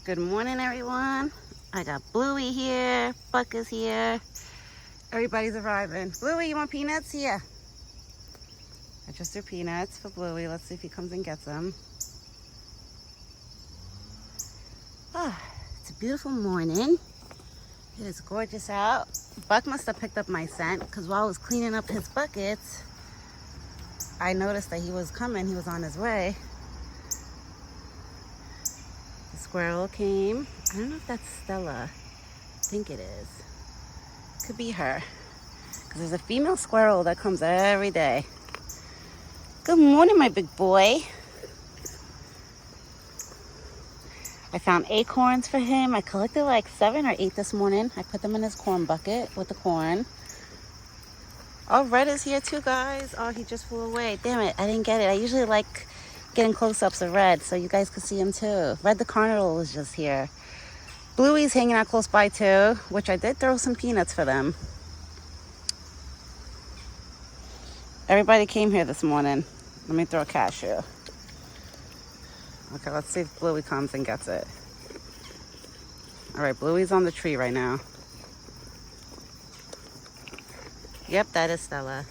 Good morning, everyone. I got Bluey here. Buck is here. Everybody's arriving. Bluey, you want peanuts? Yeah. I just threw peanuts for Bluey. Let's see if he comes and gets them. Oh, it's a beautiful morning. It is gorgeous out. Buck must have picked up my scent because while I was cleaning up his buckets, I noticed that he was coming. He was on his way. The squirrel came. I don't know if that's Stella. I think it is. Could be her. Because there's a female squirrel that comes every day. Good morning, my big boy. I found acorns for him. I collected like 7 or 8 this morning. I put them in his corn bucket with the corn. Oh, Red is here too, guys. Oh, he just flew away. Damn it, I didn't get it. I usually like getting close-ups of Red so you guys could see him too. Red the Cardinal is just here. Bluey's hanging out close by too, which I did throw some peanuts for them. Everybody came here this morning. Let me throw a cashew. Okay, let's see if Bluey comes and gets it. All right, Bluey's on the tree right now. Yep, that is Stella.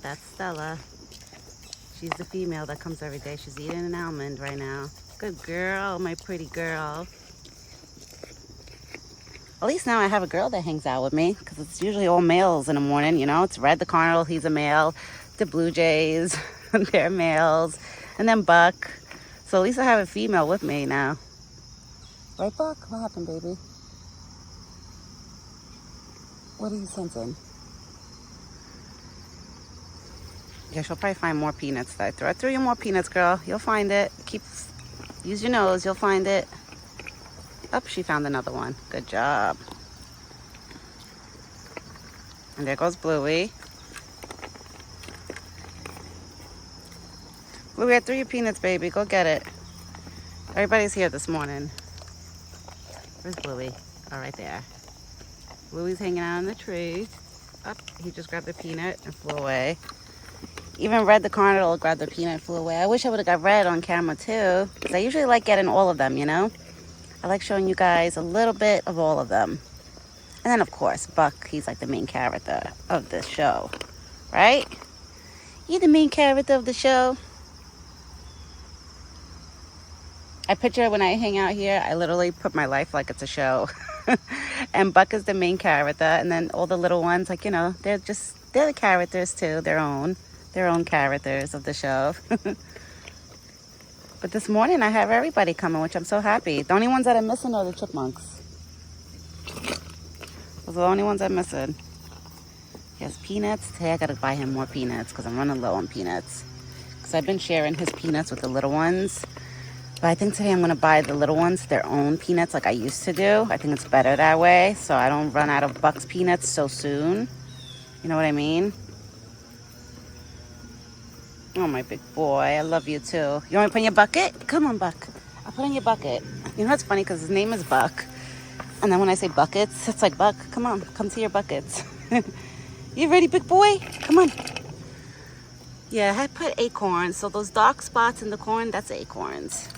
That's Stella. She's the female that comes every day. She's eating an almond right now. Good girl, my pretty girl. At least now I have a girl that hangs out with me because it's usually all males in the morning, you know? It's Red the Cardinal, he's a male. The Blue Jays, they're males. And then Buck. So at least I have a female with me now. Right, Buck? What happened, baby? What are you sensing? Yeah, she'll probably find more peanuts that I threw. I threw you more peanuts, girl. You'll find it. Use your nose, you'll find it. Oh, she found another one. Good job. And there goes Bluey. Bluey, I threw you peanuts, baby. Go get it. Everybody's here this morning. Where's Bluey? Oh, right there. Bluey's hanging out in the tree. Oh, he just grabbed a peanut and flew away. Even Red the Cardinal grabbed the peanut and flew away. I wish I would have got Red on camera too, because I usually like getting all of them, you know? I like showing you guys a little bit of all of them. And then, of course, Buck, he's like the main character of this show, right? You're the main character of the show. I picture when I hang out here, I literally put my life like it's a show. And Buck is the main character. And then all the little ones, like, you know, they're the characters too, their own characters of the show. But this morning I have everybody coming, which I'm so happy. The only ones that are missing are the chipmunks. Those are the only ones I'm missing. He has peanuts. Today I gotta buy him more peanuts because I'm running low on peanuts. Because I've been sharing his peanuts with the little ones. But I think today I'm gonna buy the little ones their own peanuts like I used to do. I think it's better that way so I don't run out of Buck's peanuts so soon. You know what I mean? Oh, my big boy. I love you too. You want me to put in your bucket? Come on, Buck. I'll put in your bucket. You know what's funny? Because his name is Buck. And then when I say buckets, it's like, Buck, come on. Come to your buckets. You ready, big boy? Come on. Yeah, I put acorns. So those dark spots in the corn, that's acorns.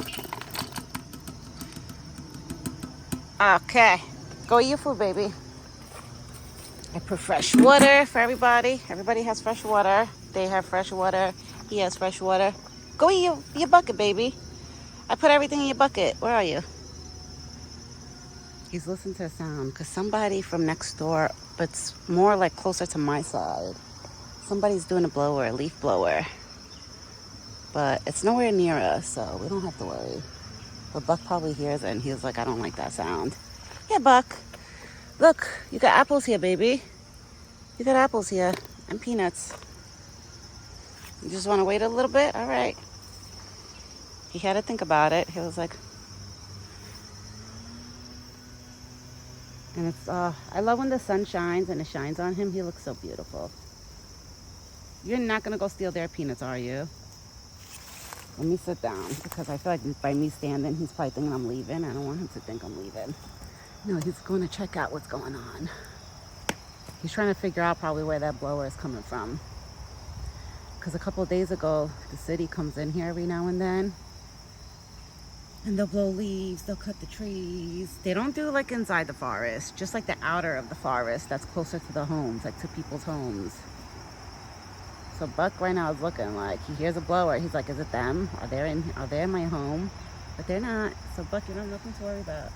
Okay. Go eat your food, baby. I put fresh water for everybody. Everybody has fresh water. They have fresh water. He has fresh water. Go eat your bucket, baby. I put everything in your bucket. Where are you? He's listening to a sound because somebody from next door, but it's more like closer to my side. Somebody's doing a leaf blower. But it's nowhere near us, so we don't have to worry. But Buck probably hears it and he's like, I don't like that sound. Yeah, Buck. Look, you got apples here, baby. You got apples here and peanuts. You just want to wait a little bit? All right. He had to think about it. He was like, and it's, I love when the sun shines and it shines on him. He looks so beautiful. You're not going to go steal their peanuts, are you? Let me sit down because I feel like by me standing, he's probably thinking I'm leaving. I don't want him to think I'm leaving. No, he's going to check out what's going on. He's trying to figure out probably where that blower is coming from. Because a couple of days ago, the city comes in here every now and then. And they'll blow leaves, they'll cut the trees. They don't do like inside the forest, just like the outer of the forest that's closer to the homes, like to people's homes. So Buck right now is looking like he hears a blower. He's like, is it them? Are they in my home? But they're not. So Buck, you don't have nothing to worry about.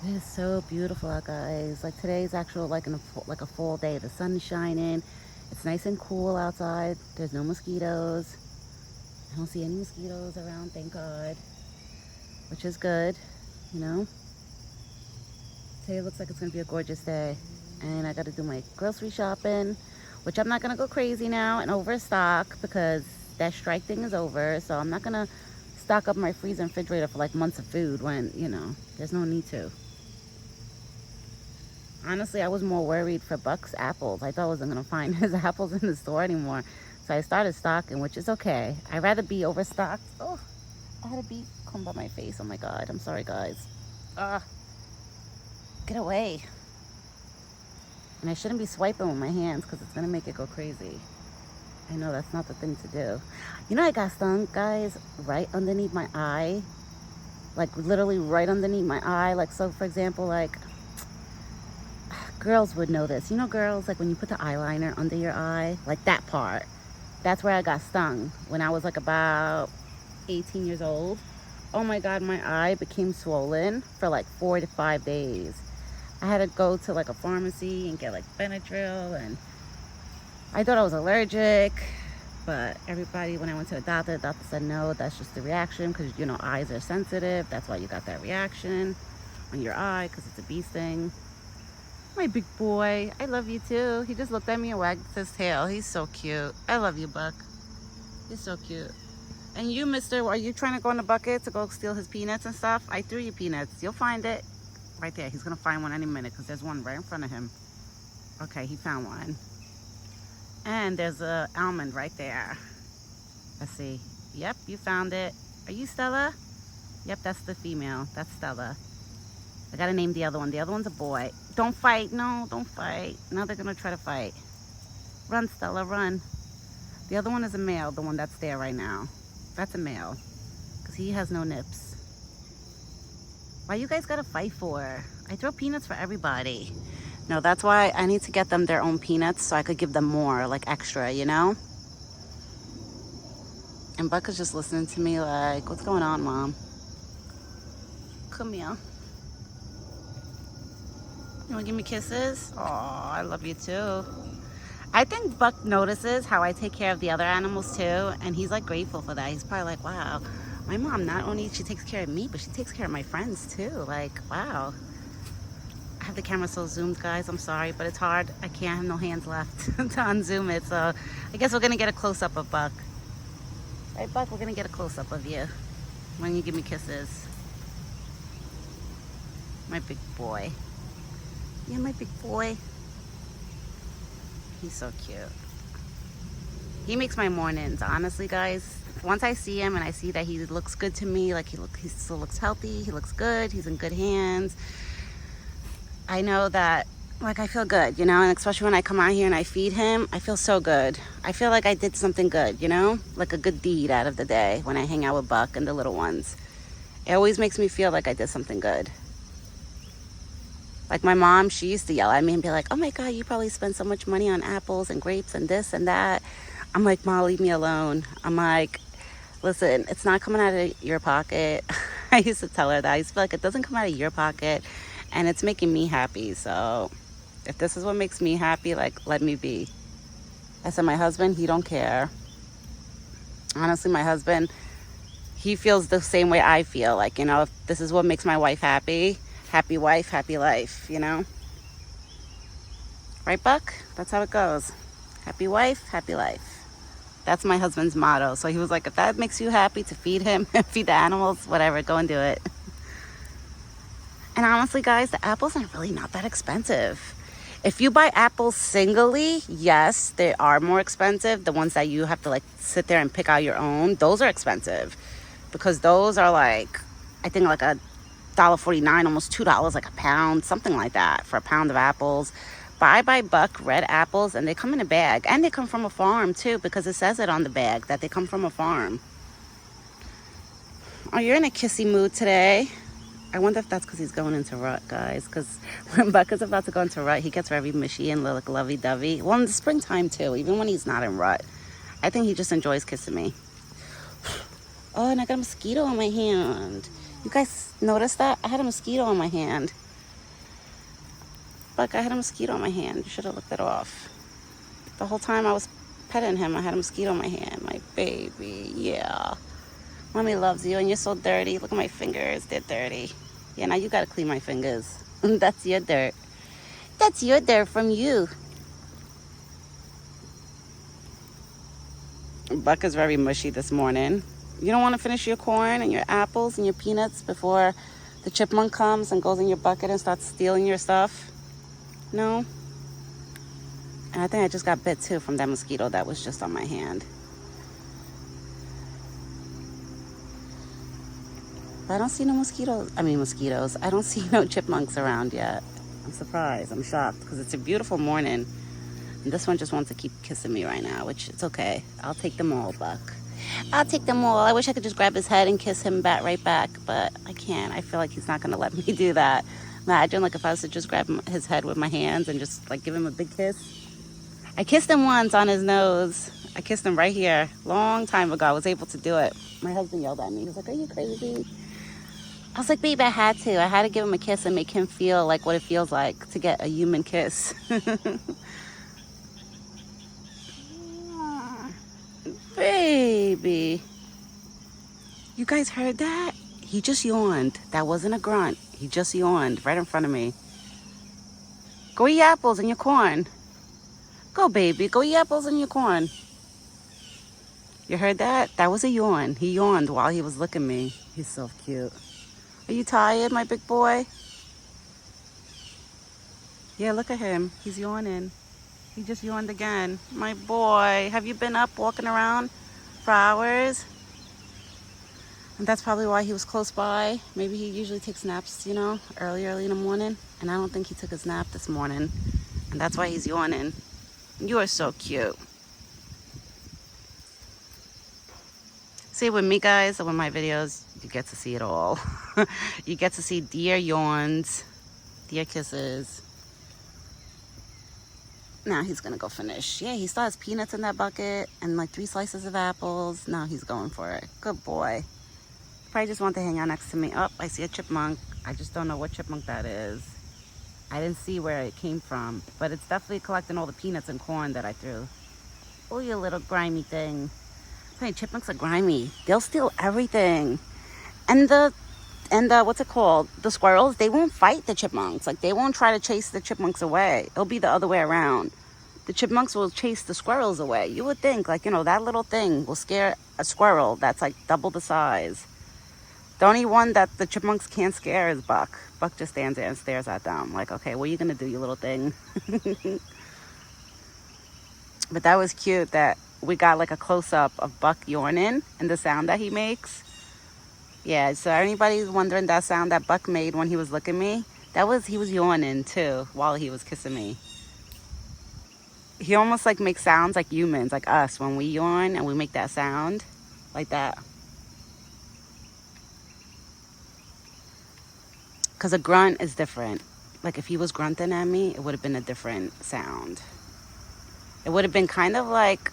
It is so beautiful out, guys. Like today's actual like a full day. The sun's shining. It's nice and cool outside. There's no mosquitoes. I don't see any mosquitoes around, thank God. Which is good, you know. Today looks like it's gonna be a gorgeous day. And I gotta do my grocery shopping, which I'm not gonna go crazy now and overstock because that strike thing is over. So I'm not gonna stock up my freezer and refrigerator for like months of food when, you know, there's no need to. Honestly, I was more worried for Buck's apples. I thought I wasn't gonna find his apples in the store anymore. So I started stocking, which is okay. I'd rather be overstocked. Oh, I had a bee come by my face. Oh my God, I'm sorry guys. Get away. And I shouldn't be swiping with my hands because it's gonna make it go crazy. I know that's not the thing to do. You know, I got stung, guys, right underneath my eye. Like literally right underneath my eye. Like, so for example, like, girls would know this. You know, girls, like when you put the eyeliner under your eye, like that part. That's where I got stung when I was like about 18 years old. Oh my God, my eye became swollen for like 4 to 5 days. I had to go to like a pharmacy and get like Benadryl, and I thought I was allergic, but everybody, when I went to the doctor said no, that's just the reaction because, you know, eyes are sensitive. That's why you got that reaction on your eye, because it's a bee sting. My big boy, I love you too. He just looked at me and wagged his tail. He's so cute. I love you, Buck. He's so cute. And you, mister, are you trying to go in the bucket to go steal his peanuts and stuff? I threw you peanuts. You'll find it right there. He's gonna find one any minute because there's one right in front of him. Okay, he found one. And there's a almond right there. Let's see. Yep, you found it. Are you Stella? Yep, that's the female. That's Stella. I gotta name the other one. The other one's a boy. Don't fight. No, don't fight. Now they're gonna try to fight. Run, Stella, run. The other one is a male, the one that's there right now. That's a male, because he has no nips. Why you guys gotta fight for? I throw peanuts for everybody. No, that's why I need to get them their own peanuts so I could give them more, like extra, you know? And Buck is just listening to me like, what's going on, Mom? Come here. You wanna give me kisses? Oh, I love you too. I think Buck notices how I take care of the other animals too, and he's like grateful for that. He's probably like, wow, my mom, not only she takes care of me, but she takes care of my friends too. Like, wow. I have the camera so zoomed, guys. I'm sorry, but it's hard. I can't have no hands left to unzoom it. So I guess we're gonna get a close-up of Buck. Right, Buck, we're gonna get a close-up of you when you give me kisses. My big boy. Yeah, my big boy. He's so cute. He makes my mornings, honestly, guys. Once I see him and I see that he looks good to me, like he still looks healthy, he looks good, he's in good hands, I know that, like, I feel good, you know? And especially when I come out here and I feed him, I feel so good. I feel like I did something good, you know? Like a good deed out of the day when I hang out with Buck and the little ones. It always makes me feel like I did something good. Like my mom, she used to yell at me and be like, oh my God, you probably spend so much money on apples and grapes and this and that. I'm like, Ma, leave me alone. I'm like, listen, it's not coming out of your pocket. I used to tell her that. I used to feel like it doesn't come out of your pocket and it's making me happy. So if this is what makes me happy, like, let me be. I said, my husband, he don't care. Honestly, my husband, he feels the same way I feel. Like, you know, if this is what makes my wife happy, happy wife, happy life, you know? Right, Buck? That's how it goes. Happy wife, happy life. That's my husband's motto. So he was like, if that makes you happy to feed him, feed the animals, whatever, go and do it. And honestly, guys, the apples are really not that expensive. If you buy apples singly, yes, they are more expensive. The ones that you have to like sit there and pick out your own, those are expensive. Because those are like, I think like $1.49, almost $2 like a pound, something like that for a pound of apples. But I buy Buck red apples and they come in a bag. And they come from a farm too, because it says it on the bag that they come from a farm. Oh, you're in a kissy mood today. I wonder if that's because he's going into rut, guys. Because when Buck is about to go into rut, he gets very mushy and like lovey-dovey. Well, in the springtime, too, even when he's not in rut. I think he just enjoys kissing me. Oh, and I got a mosquito on my hand. You guys noticed that? I had a mosquito on my hand. Buck, I had a mosquito on my hand. You should have looked it off. The whole time I was petting him, I had a mosquito on my hand. My baby, yeah. Mommy loves you, and you're so dirty. Look at my fingers. They're dirty. Yeah, now you got to clean my fingers. That's your dirt. That's your dirt from you. Buck is very mushy this morning. You don't want to finish your corn and your apples and your peanuts before the chipmunk comes and goes in your bucket and starts stealing your stuff? No? And I think I just got bit too from that mosquito that was just on my hand. But I don't see no mosquitoes. I don't see no chipmunks around yet. I'm surprised. I'm shocked because it's a beautiful morning. And this one just wants to keep kissing me right now, which it's okay. I'll take them all, Buck. I'll take them all. I wish I could just grab his head and kiss him right back, but I can't. I feel like he's not going to let me do that. Imagine like if I was to just grab his head with my hands and just like give him a big kiss. I kissed him once on his nose. I kissed him right here. Long time ago. I was able to do it. My husband yelled at me. He was like, "Are you crazy?" I was like, "Babe, I had to. I had to give him a kiss and make him feel like what it feels like to get a human kiss." Baby. You guys heard that? He just yawned. That wasn't a grunt. He just yawned right in front of me. Go eat apples and your corn. Go, baby. Go eat apples and your corn. You heard that? That was a yawn. He yawned while he was looking at me. He's so cute. Are you tired, my big boy? Yeah, look at him. He's yawning. He just yawned again. My boy, have you been up walking around for hours? And that's probably why he was close by. Maybe he usually takes naps, you know, early in the morning. And I don't think he took his nap this morning. And that's why he's yawning. You are so cute. See, with me, guys, with my videos, you get to see it all. You get to see deer yawns, deer kisses. Now he's gonna go finish. Yeah, he still has peanuts in that bucket and like 3 slices of apples. Now he's going for it. Good boy. Probably just want to hang out next to me. Oh, I see a chipmunk. I just don't know what chipmunk that is. I didn't see where it came from, but it's definitely collecting all the peanuts and corn that I threw. Oh, you little grimy thing. Hey, chipmunks are grimy. They'll steal everything. And the what's it called? The squirrels, they won't fight the chipmunks. Like, they won't try to chase the chipmunks away. It'll be the other way around. The chipmunks will chase the squirrels away. You would think, like, you know, that little thing will scare a squirrel that's like double the size. The only one that the chipmunks can't scare is Buck. Buck just stands there and stares at them. Like, okay, what are you gonna do, you little thing? But that was cute that we got like a close-up of Buck yawning and the sound that he makes. Yeah, so anybody's wondering that sound that Buck made when he was looking at me, he was yawning too while he was kissing me. He almost like makes sounds like humans, like us, when we yawn and we make that sound like that. Because a grunt is different. Like if he was grunting at me, it would have been a different sound. It would have been kind of like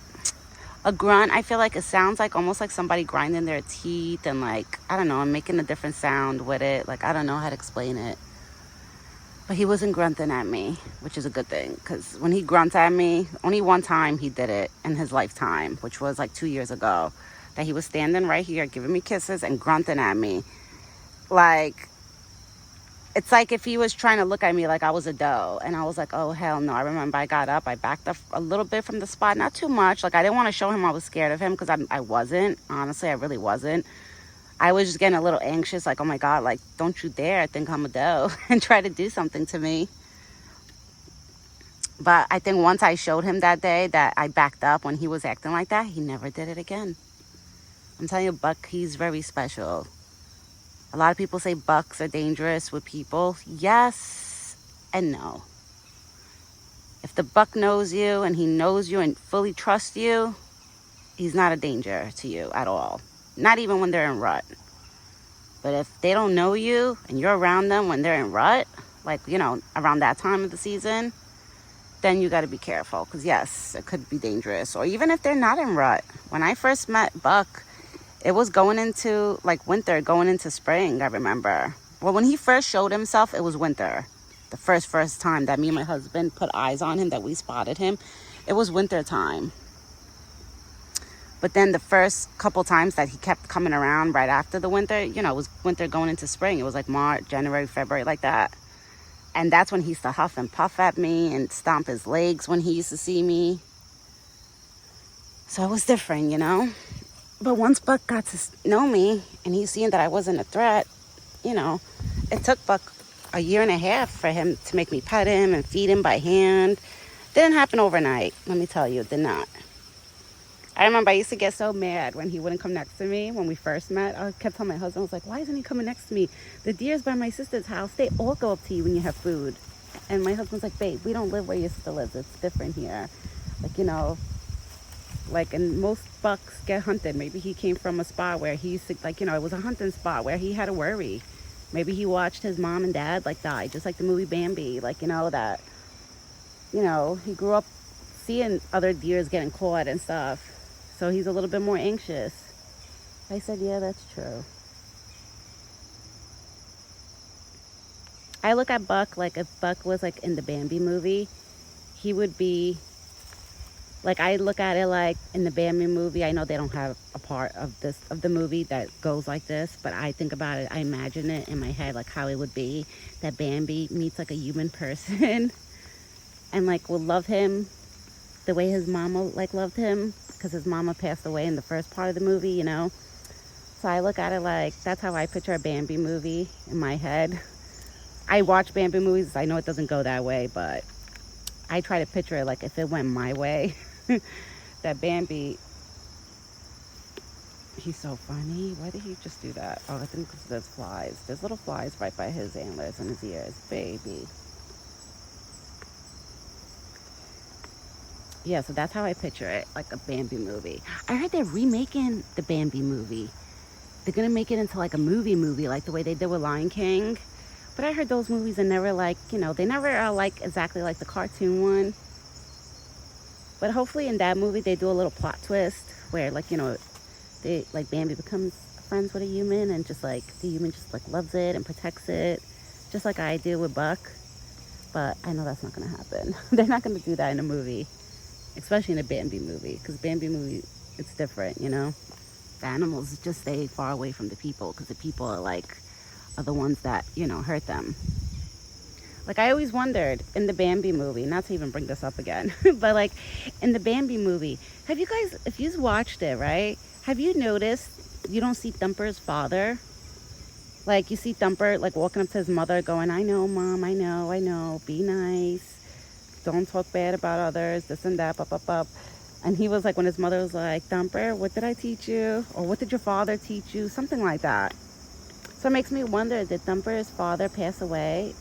a grunt. I feel like it sounds like almost like somebody grinding their teeth and like, I don't know, I'm making a different sound with it. Like, I don't know how to explain it. But he wasn't grunting at me, which is a good thing. Because when he grunts at me, only one time he did it in his lifetime, which was like 2 years ago. That he was standing right here giving me kisses and grunting at me. Like, it's like if he was trying to look at me like I was a doe. And I was like, oh, hell no. I remember I got up. I backed up a little bit from the spot. Not too much. Like, I didn't want to show him I was scared of him because I wasn't. Honestly, I really wasn't. I was just getting a little anxious. Like, oh, my God. Like, don't you dare think I'm a doe and try to do something to me. But I think once I showed him that day that I backed up when he was acting like that, he never did it again. I'm telling you, Buck, he's very special. A lot of people say bucks are dangerous with people. Yes and no. If the buck knows you and he knows you and fully trusts you, he's not a danger to you at all. Not even when they're in rut. But if they don't know you and you're around them when they're in rut, like, you know, around that time of the season, then you got to be careful. Because, yes, it could be dangerous. Or even if they're not in rut. When I first met Buck, it was going into, like, winter, going into spring, I remember. Well, when he first showed himself, it was winter. The first time that me and my husband put eyes on him, that we spotted him, it was winter time. But then the first couple times that he kept coming around right after the winter, you know, it was winter going into spring. It was like March, January, February, like that. And that's when he used to huff and puff at me and stomp his legs when he used to see me. So it was different, you know. But once Buck got to know me and he's seeing that I wasn't a threat, you know, it took Buck a year and a half for him to make me pet him and feed him by hand. Didn't happen overnight, let me tell you, it did not. I remember I used to get so mad when he wouldn't come next to me when we first met. I kept telling my husband, I was like, why isn't he coming next to me? The deer's by my sister's house. They all go up to you when you have food. And my husband's like, babe, we don't live where your sister lives. It's different here. Like, you know, like, and most bucks get hunted. Maybe he came from a spot where he used to, like, you know, it was a hunting spot where he had to worry. Maybe he watched his mom and dad, like, die, just like the movie Bambi. Like, you know, that, you know, he grew up seeing other deers getting caught and stuff. So he's a little bit more anxious. I said, yeah, that's true. I look at Buck like if Buck was like in the Bambi movie, he would be, like, I look at it like in the Bambi movie, I know they don't have a part of the movie that goes like this, but I think about it, I imagine it in my head, like how it would be that Bambi meets like a human person and like will love him the way his mama like loved him, because his mama passed away in the first part of the movie, you know. So I look at it like that's how I picture a Bambi movie in my head. I watch Bambi movies. I know it doesn't go that way, but I try to picture it like if it went my way. That Bambi, he's so funny. Why did he just do that? Oh, I think because there's flies. There's little flies right by his antlers and his ears. Baby. Yeah, so that's how I picture it, like a Bambi movie. I heard they're remaking the Bambi movie. They're going to make it into like a movie, like the way they did with Lion King. But I heard those movies are never like, you know, they never are like exactly like the cartoon one. But hopefully in that movie they do a little plot twist where, like, you know, they, like, Bambi becomes friends with a human and just like the human just like loves it and protects it, just like I do with Buck. But I know that's not going to happen. They're not going to do that in a movie. Especially in a Bambi movie, because Bambi movie, it's different, you know. The animals just stay far away from the people, because the people are the ones that, you know, hurt them. Like, I always wondered in the Bambi movie, not to even bring this up again, but like in the Bambi movie, have you guys, if you've watched it, right, have you noticed you don't see Thumper's father? Like, you see Thumper like walking up to his mother going, I know, Mom, I know, be nice. Don't talk bad about others, this and that, up. And he was like, when his mother was like, Thumper, what did I teach you? Or what did your father teach you? Something like that. So it makes me wonder, did Thumper's father pass away?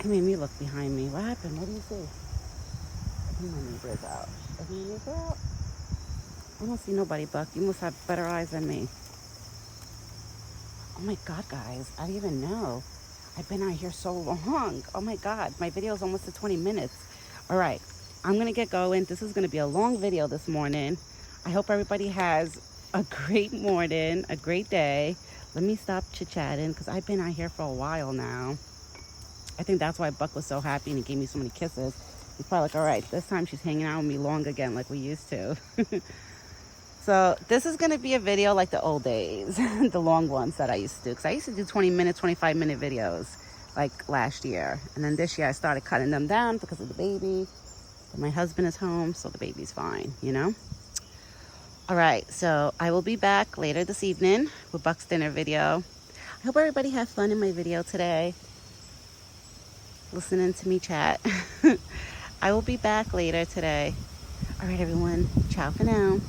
He made me look behind me. What happened? What do you see? I think my neighbor's out. Is my neighbor out? I don't see nobody, Buck. You must have better eyes than me. Oh my God, guys. I didn't even know. I've been out here so long. Oh my God, my video is almost to 20 minutes. All right, I'm gonna get going. This is gonna be a long video this morning. I hope everybody has a great morning, a great day. Let me stop chit-chatting because I've been out here for a while now. I think that's why Buck was so happy and he gave me so many kisses. He's probably like, all right, this time she's hanging out with me long again like we used to. So this is going to be a video like the old days, the long ones that I used to do. Because I used to do 20-minute, 25-minute videos like last year. And then this year I started cutting them down because of the baby. But my husband is home, so the baby's fine, you know? All right, so I will be back later this evening with Buck's dinner video. I hope everybody had fun in my video today, listening to me chat. I will be back later today. All right, everyone. Ciao for now.